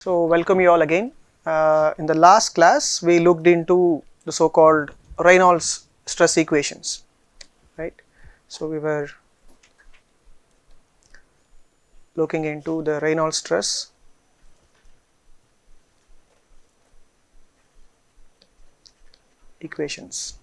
So welcome you all again. In the last class we looked into the so-called Reynolds stress equations, right? So we were looking into the Reynolds stress equations.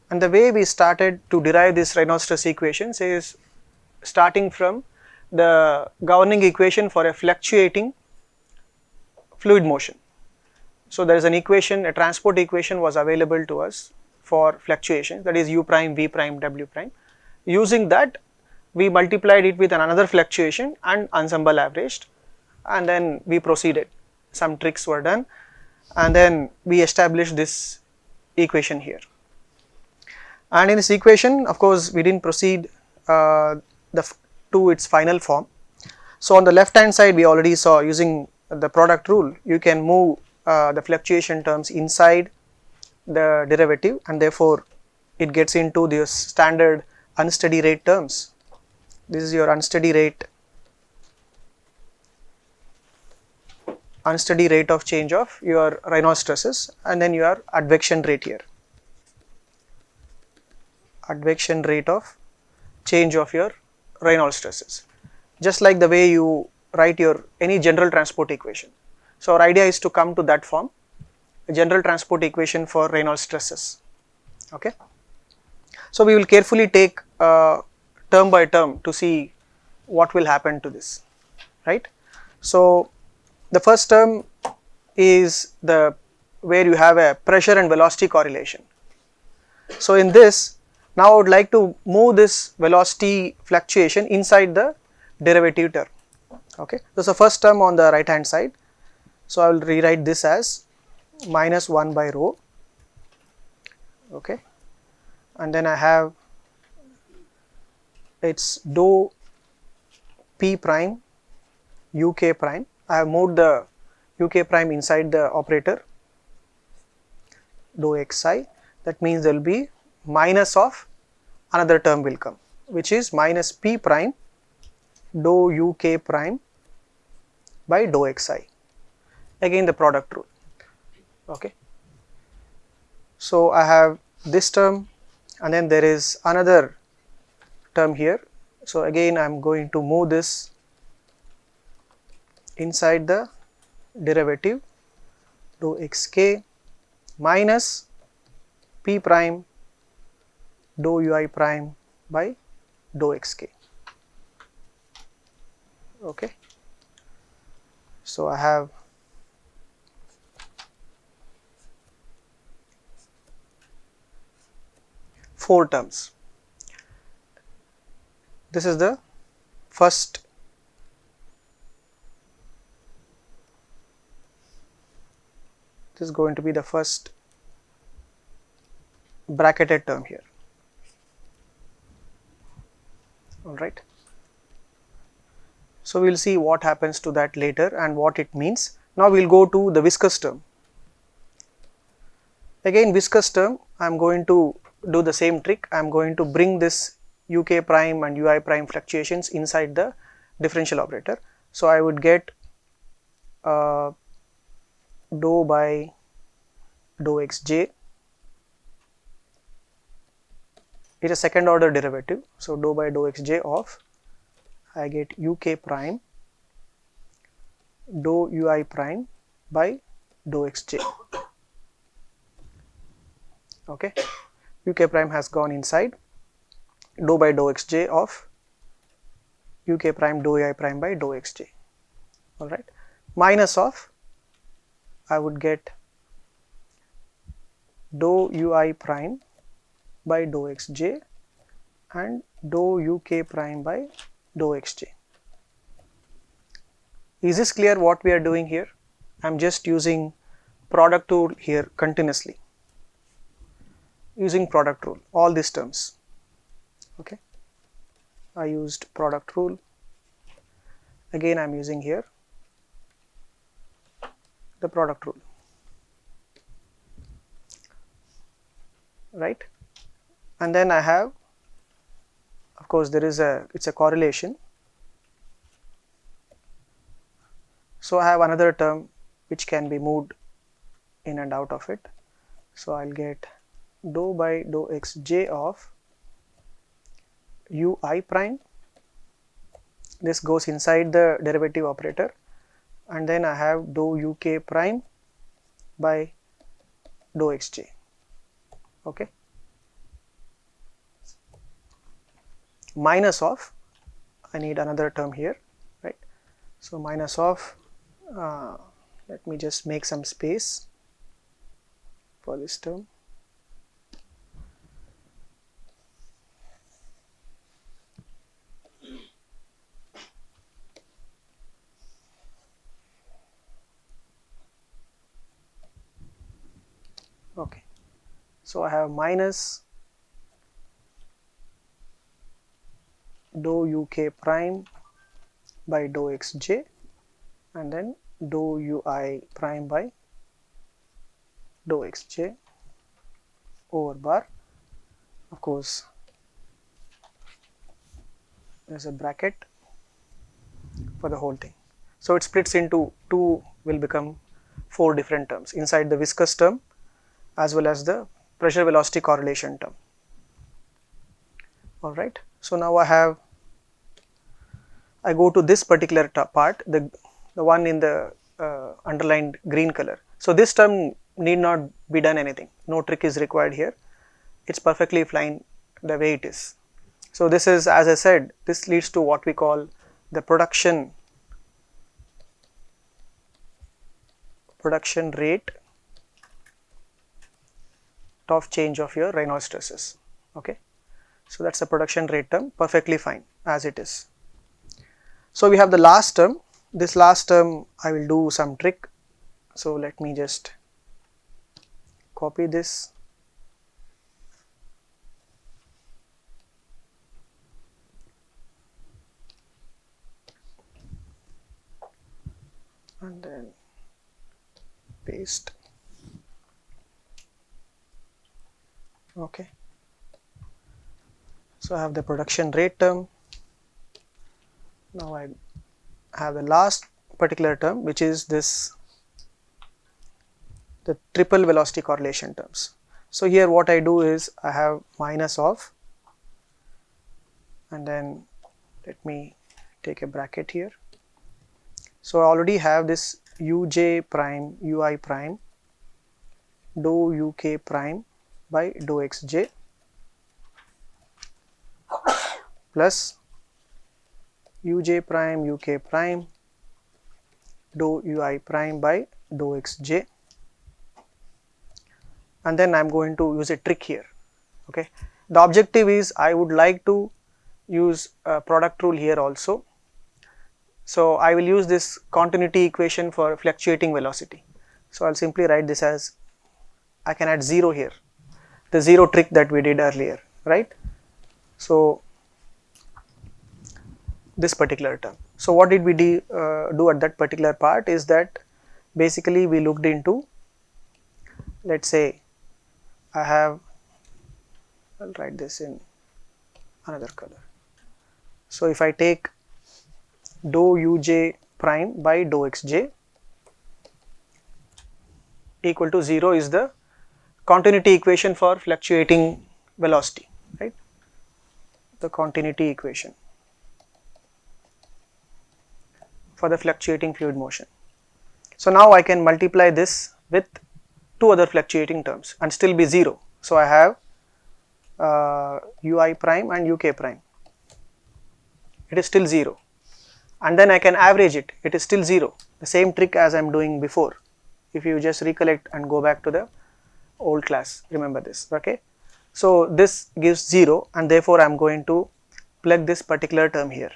And the way we started to derive these Reynolds stress equations is starting from the governing equation for a fluctuating fluid motion. So there is an equation, a transport equation was available to us for fluctuations, that is u prime, v prime, w prime. Using that we multiplied it with another fluctuation and ensemble averaged, and then we proceeded. Some tricks were done and then we established this equation here. And in this equation, of course, we didn't proceed to its final form. So on the left hand side we already saw, using the product rule, you can move the fluctuation terms inside the derivative, and therefore it gets into this standard unsteady rate terms. This is your unsteady rate of change of your Reynolds stresses, and then your advection rate here, advection rate of change of your Reynolds stresses, just like the way you write your any general transport equation. So our idea is to come to that form, a general transport equation for Reynolds stresses. Okay. So we will carefully take term by term to see what will happen to this, right? So the first term is the where you have a pressure and velocity correlation. So in this, now I would like to move this velocity fluctuation inside the derivative term. Okay, so the first term on the right hand side, so I will rewrite this as minus 1 by rho. Okay, and then I have its dou p prime uk prime. I have moved the uk prime inside the operator dou xi. That means there will be minus of another term will come, which is minus p prime dou uk prime by dou xi. Again the product rule. Okay. So I have this term, and then there is another term here. So again I am going to move this inside the derivative dou xk minus p prime dou ui prime by dou xk. Okay. So I have four terms. This is the first this is going to be the first bracketed term here. All right. So we will see what happens to that later and what it means. Now we will go to the viscous term. Again, viscous term, I am going to do the same trick. I am going to bring this uk prime and ui prime fluctuations inside the differential operator. So I would get dou by dou xj. It is a second order derivative. So dou by dou xj of, I get uk prime dou ui prime by dou xj. Okay, uk prime has gone inside, dou by dou xj of uk prime dou ui prime by dou xj. All right, minus of, I would get dou ui prime by dou xj and dou uk prime by dou xj. Is this clear what we are doing here? I am just using product rule here continuously, using product rule, all these terms. Okay, I used product rule. Again I am using here the product rule, right? And then I have, of course, there is it's a correlation. So I have another term which can be moved in and out of it. So I'll get dou by dou xj of ui prime. This goes inside the derivative operator, and then I have dou uk prime by dou xj. Okay, minus of, I need another term here, right? So minus of, let me just make some space for this term. Okay, so I have minus dou uk prime by dou xj, and then dou ui prime by dou xj over bar. Of course, there's a bracket for the whole thing. So it splits into two, will become 4 different terms inside the viscous term as well as the pressure velocity correlation term. All right. So now I go to this particular part, the one in the underlined green color. So this term need not be done anything. No trick is required here. It's perfectly fine the way it is. So this is, as I said, this leads to what we call the production rate of change of your Reynold stresses. Okay, so that's the production rate term, perfectly fine as it is. So we have the last term. This last term I will do some trick. So let me just copy this. And then paste. Okay, so I have the production rate term. Now I have the last particular term, which is this, the triple velocity correlation terms. So here what I do is I have minus of, and then let me take a bracket here. So I already have this uj prime ui prime dou uk prime by dou xj plus uj prime uk prime dou ui prime by dou xj, and then I am going to use a trick here. Okay, the objective is I would like to use a product rule here also. So I will use this continuity equation for fluctuating velocity. So I'll simply write this as, I can add 0 here, the 0 trick that we did earlier, right? So this particular term. So what did we do at that particular part is that basically we looked into, let's say I'll write this in another color. So if I take dou uj prime by dou xj equal to 0 is the continuity equation for fluctuating velocity, right? The continuity equation for the fluctuating fluid motion. So now I can multiply this with 2 other fluctuating terms and still be 0. So I have ui prime and uk prime, it is still 0, and then I can average it, it is still 0, the same trick as I am doing before. If you just recollect and go back to the old class, remember this. Okay, so this gives 0, and therefore I am going to plug this particular term here.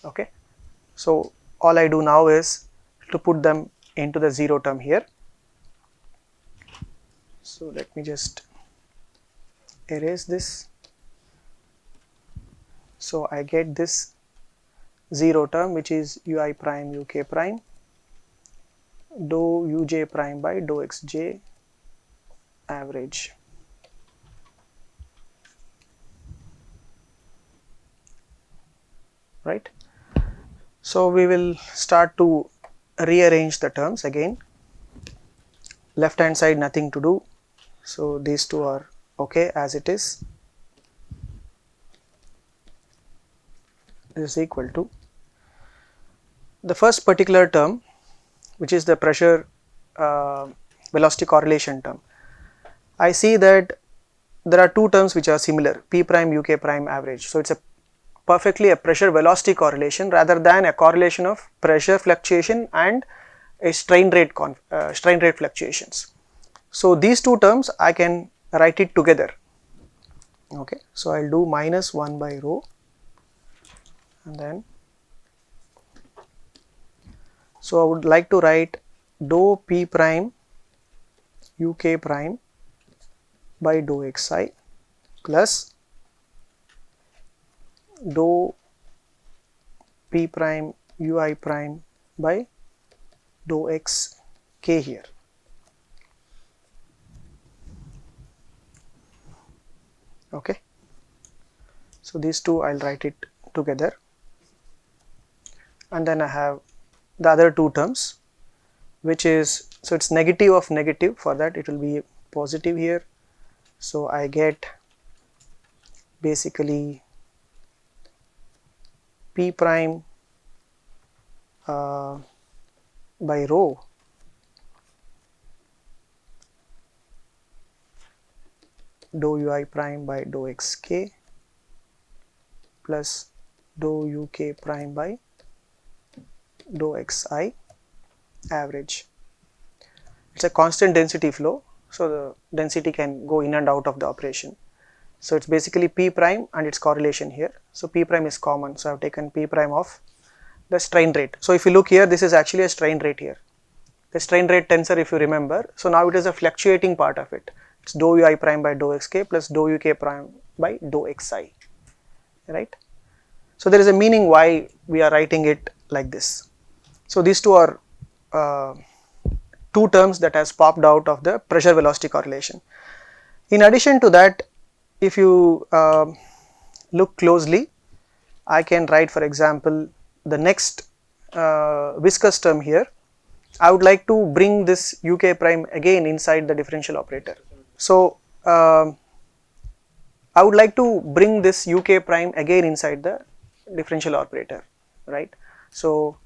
Okay, so all I do now is to put them into the 0 term here. So let me just erase this. So I get this 0 term, which is ui prime uk prime dou uj prime by dou xj average. Right. So we will start to rearrange the terms again. Left hand side nothing to do, so these two are okay as it is. This is equal to the first particular term, which is the pressure velocity correlation term. I see that there are two terms which are similar, P prime UK prime average. So it's a perfectly a pressure velocity correlation rather than a correlation of pressure fluctuation and a strain rate fluctuations. So these two terms I can write it together. Okay, so I'll do minus 1 by rho, and then so I would like to write dou P prime UK prime by dou xi plus dou P prime UI prime by dou x k here. Okay, so these two I'll write it together, and then I have the other two terms, which is, so it's negative of negative, for that it will be positive here. So I get basically P prime by rho dou ui prime by dou xk plus dou uk prime by dou xi average. It's a constant density flow, so the density can go in and out of the operation. So it's basically P prime and its correlation here. So P prime is common, so I've taken P prime of the strain rate. So if you look here, this is actually a strain rate here, the strain rate tensor, if you remember. So now it is a fluctuating part of it. It's dou ui prime by dou xk plus dou uk prime by dou xi, right? So there is a meaning why we are writing it like this. So these two are two terms that has popped out of the pressure velocity correlation. In addition to that, if you look closely, I can write, for example, the next viscous term here. I would like to bring this uk prime again inside the differential operator. So I would like to bring this uk prime again inside the differential operator, right? So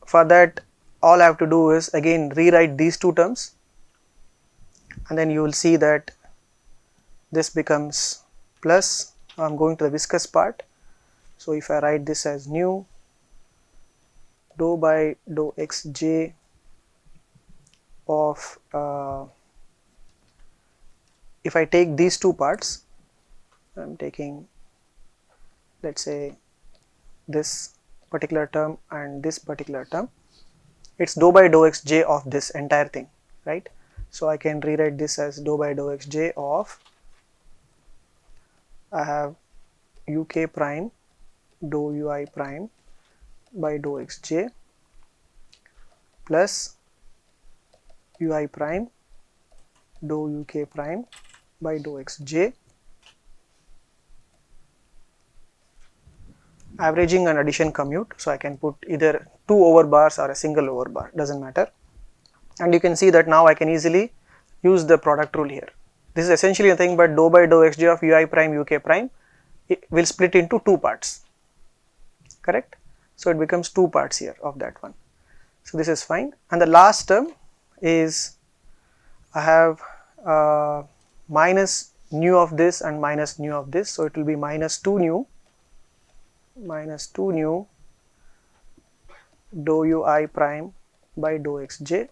for that, all I have to do is again rewrite these two terms, and then you will see that this becomes plus, I am going to the viscous part. So if I write this as nu dou by dou xj of if I take these two parts, I am taking, let's say, this particular term and this particular term, it's dou by dou xj of this entire thing, right? So I can rewrite this as dou by dou xj of, I have uk prime dou ui prime by dou xj plus ui prime dou uk prime by dou xj, averaging and addition commute, so I can put either two over bars or a single over bar, doesn't matter. And you can see that now I can easily use the product rule here. This is essentially nothing but dou by dou xj of ui prime uk prime, it will split into two parts, correct? So it becomes two parts here of that one. So this is fine. And the last term is, I have minus nu of this and minus nu of this, so it will be minus 2 nu dou ui prime by dou xj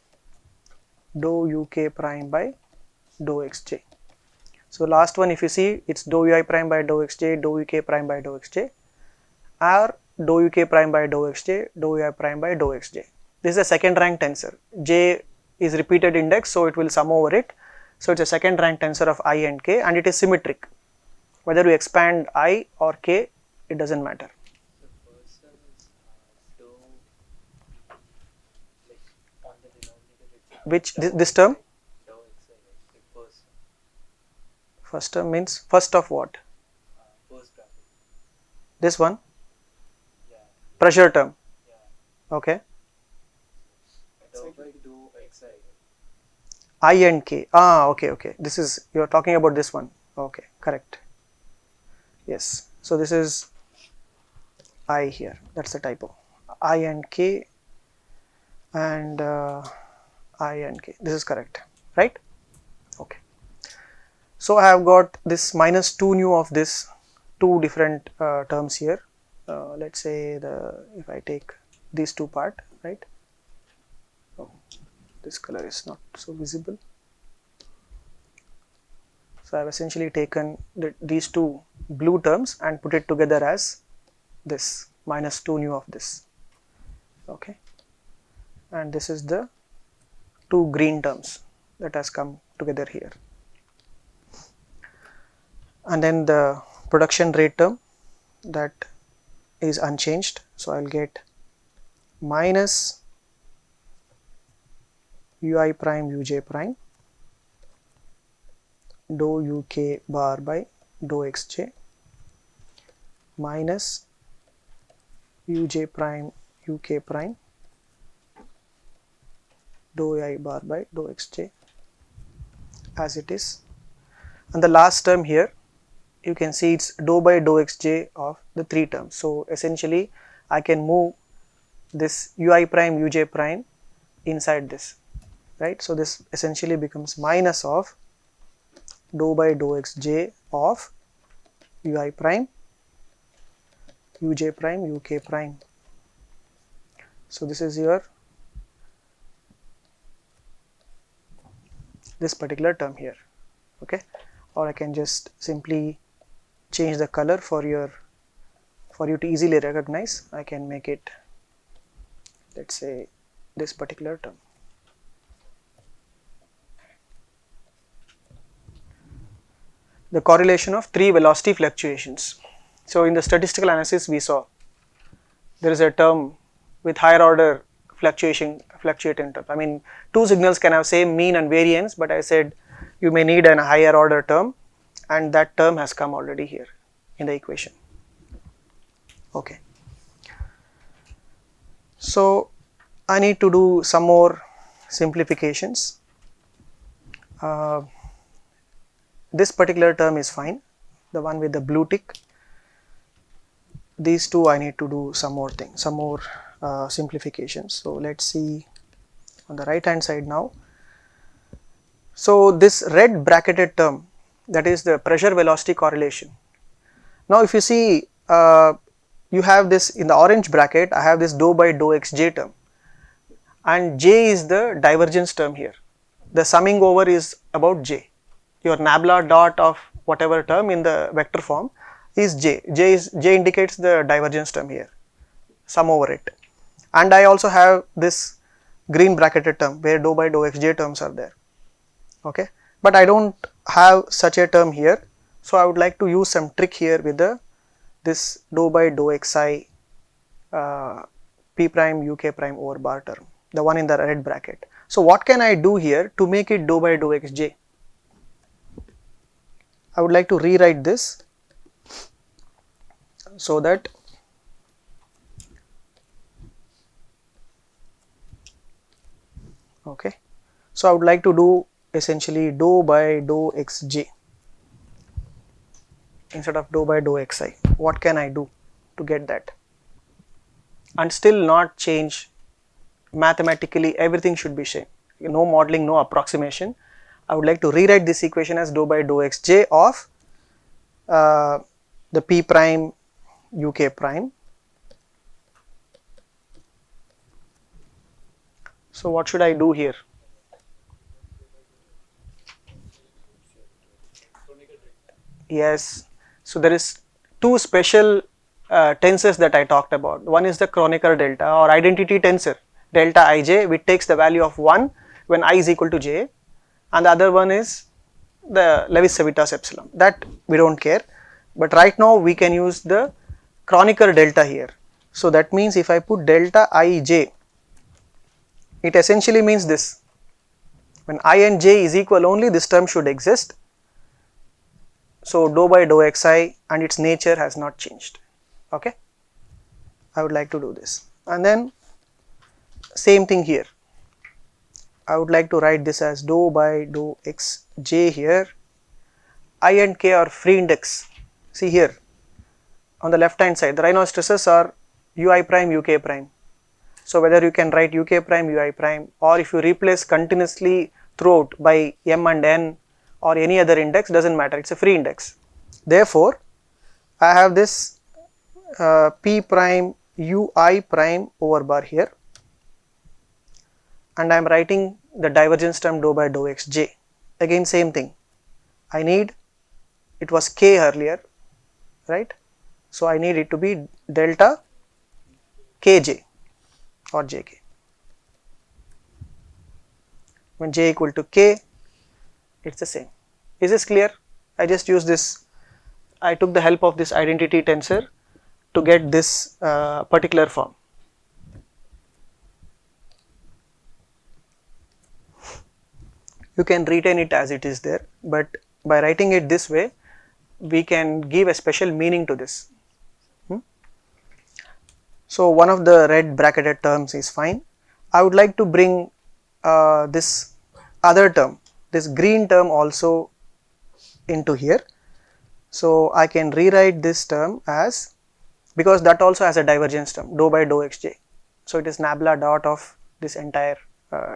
dou uk prime by dou xj. So last one, if you see, it's dou ui prime by dou xj dou uk prime by dou xj, or dou uk prime by dou xj dou ui prime by dou xj. This is a second rank tensor. J is repeated index, so it will sum over it. So it's a second rank tensor of I and k, and it is symmetric. Whether you expand I or k, it doesn't matter. The first term is dou, like on the denominator. Which this term? Dou xi, like first term. First term means first of what? First bracket. This one? Yeah. Pressure term. Yeah. Okay, Dou by dou xi. I and k. Okay, okay. This is, you are talking about this one. Okay, correct. Yes. So this is I here. That's the typo. I and k and I and k. This is correct, right? Okay. So I have got this minus 2 nu of this two different terms here. Let's say if I take these two part, right? Oh, this color is not so visible. So I have essentially taken these two blue terms and put it together as this minus 2 nu of this. Okay, and this is the two green terms that has come together here. And then the production rate term, that is unchanged, so I'll get minus ui prime uj prime dou uk bar by dou xj minus uj prime uk prime dou I bar by dou xj as it is. And the last term here, you can see it's dou by dou xj of the three terms. So essentially I can move this ui prime uj prime inside this, right? So this essentially becomes minus of dou by dou xj of ui prime uj prime uk prime. So this is your this particular term here. Okay, or I can just simply change the color for you to easily recognize. I can make it, let's say, this particular term. The correlation of three velocity fluctuations. So in the statistical analysis we saw there is a term with higher order fluctuating term. I mean, two signals can have same mean and variance, but I said you may need a higher order term, and that term has come already here in the equation. Okay. So I need to do some more simplifications. This particular term is fine, the one with the blue tick. These two I need to do some more things, some more simplifications. So let's see on the right hand side now. So this red bracketed term, that is the pressure velocity correlation. Now if you see, you have this in the orange bracket, I have this dou by dou xj term, and j is the divergence term here. The summing over is about j. Your nabla dot of whatever term in the vector form is j. J indicates the divergence term here, sum over it. And I also have this green bracketed term where dou by dou xj terms are there. Okay, but I don't have such a term here, so I would like to use some trick here with this dou by dou xi p prime uk prime over bar term, the one in the red bracket. So what can I do here to make it dou by dou xj? I would like to rewrite this so that okay, so I would like to do essentially dou by dou xj instead of dou by dou xi. What can I do to get that and still not change mathematically? Everything should be same, no modeling, no approximation. I would like to rewrite this equation as dou by dou xj of the p prime uk prime. So what should I do here? Yes, so there is two special tensors that I talked about. One is the Kronecker delta or identity tensor delta ij, which takes the value of 1 when I is equal to j, and the other one is the Levis-Civitas epsilon. That we don't care, but right now we can use the Kronecker delta here. So that means if I put delta ij, it essentially means this: when I and j is equal only, this term should exist. So dou by dou xi and its nature has not changed. Okay, I would like to do this, and then Same thing here. I would like to write this as dou by dou xj here. I and k are free index. See here on the left hand side, the Reynold stresses are ui prime, uk prime. So whether you can write uk prime, ui prime, or if you replace continuously throughout by m and n or any other index, doesn't matter, it's a free index. Therefore, I have this p prime ui prime over bar here, and I am writing the divergence term dou by dou xj. Again same thing, I need, it was k earlier, right? So I need it to be delta kj or jk. When j equal to k, it's the same. Is this clear? I just use this, I took the help of this identity tensor to get this particular form. You can retain it as it is there, but by writing it this way, we can give a special meaning to this. So one of the red bracketed terms is fine. I would like to bring this other term, this green term also into here. So I can rewrite this term as, because that also has a divergence term, dou by dou xj. So it is nabla dot of this entire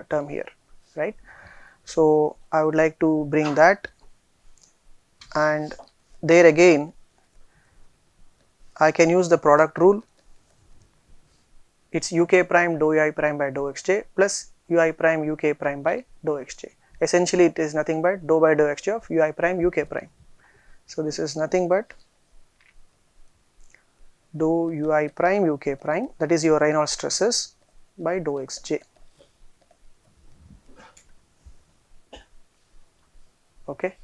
term here, right? So I would like to bring that, and there again I can use the product rule. It's uk prime dou ui prime by dou xj plus ui prime uk prime by dou xj. Essentially it is nothing but dou by dou xj of ui prime uk prime. So this is nothing but dou ui prime uk prime, that is your Reynold stresses, by dou xj. Okay,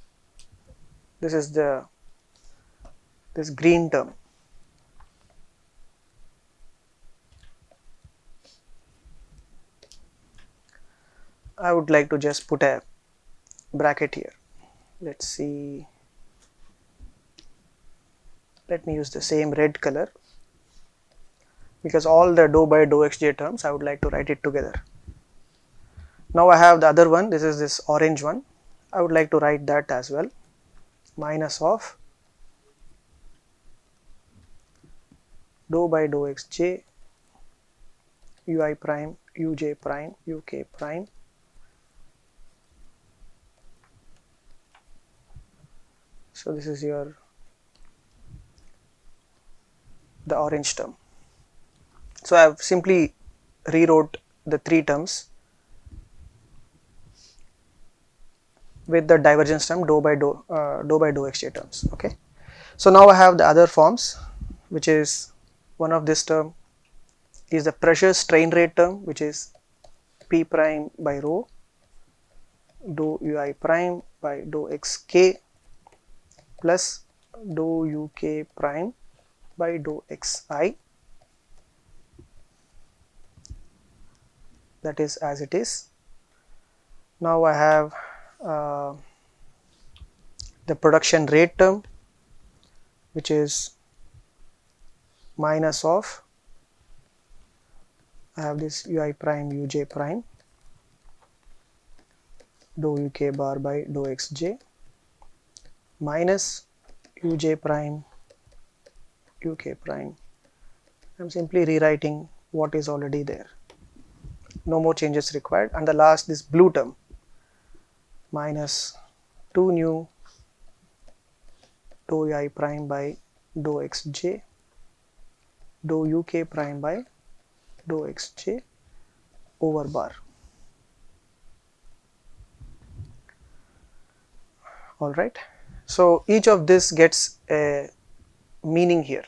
this is this green term. I would like to just put a bracket here. Let's see, let me use the same red color, because all the dou by dou xj terms I would like to write it together. Now I have the other one, this is this orange one, I would like to write that as well, minus of dou by dou xj ui prime uj prime uk prime so this is your the orange term. So I have simply rewrote the three terms with the divergence term dou by dou xj terms. Okay, so now I have the other forms, which is one of this term is the pressure strain rate term, which is p prime by rho dou ui prime by dou xk plus dou uk prime by dou xi. That is as it is. Now I have the production rate term, which is minus of, I have this ui prime uj prime dou uk bar by dou xj minus uj prime uk prime. I am simply rewriting what is already there, no more changes required. And the last, this blue term, minus 2 nu dou ui prime by dou xj dou uk prime by dou xj over bar. All right, so each of this gets a meaning here.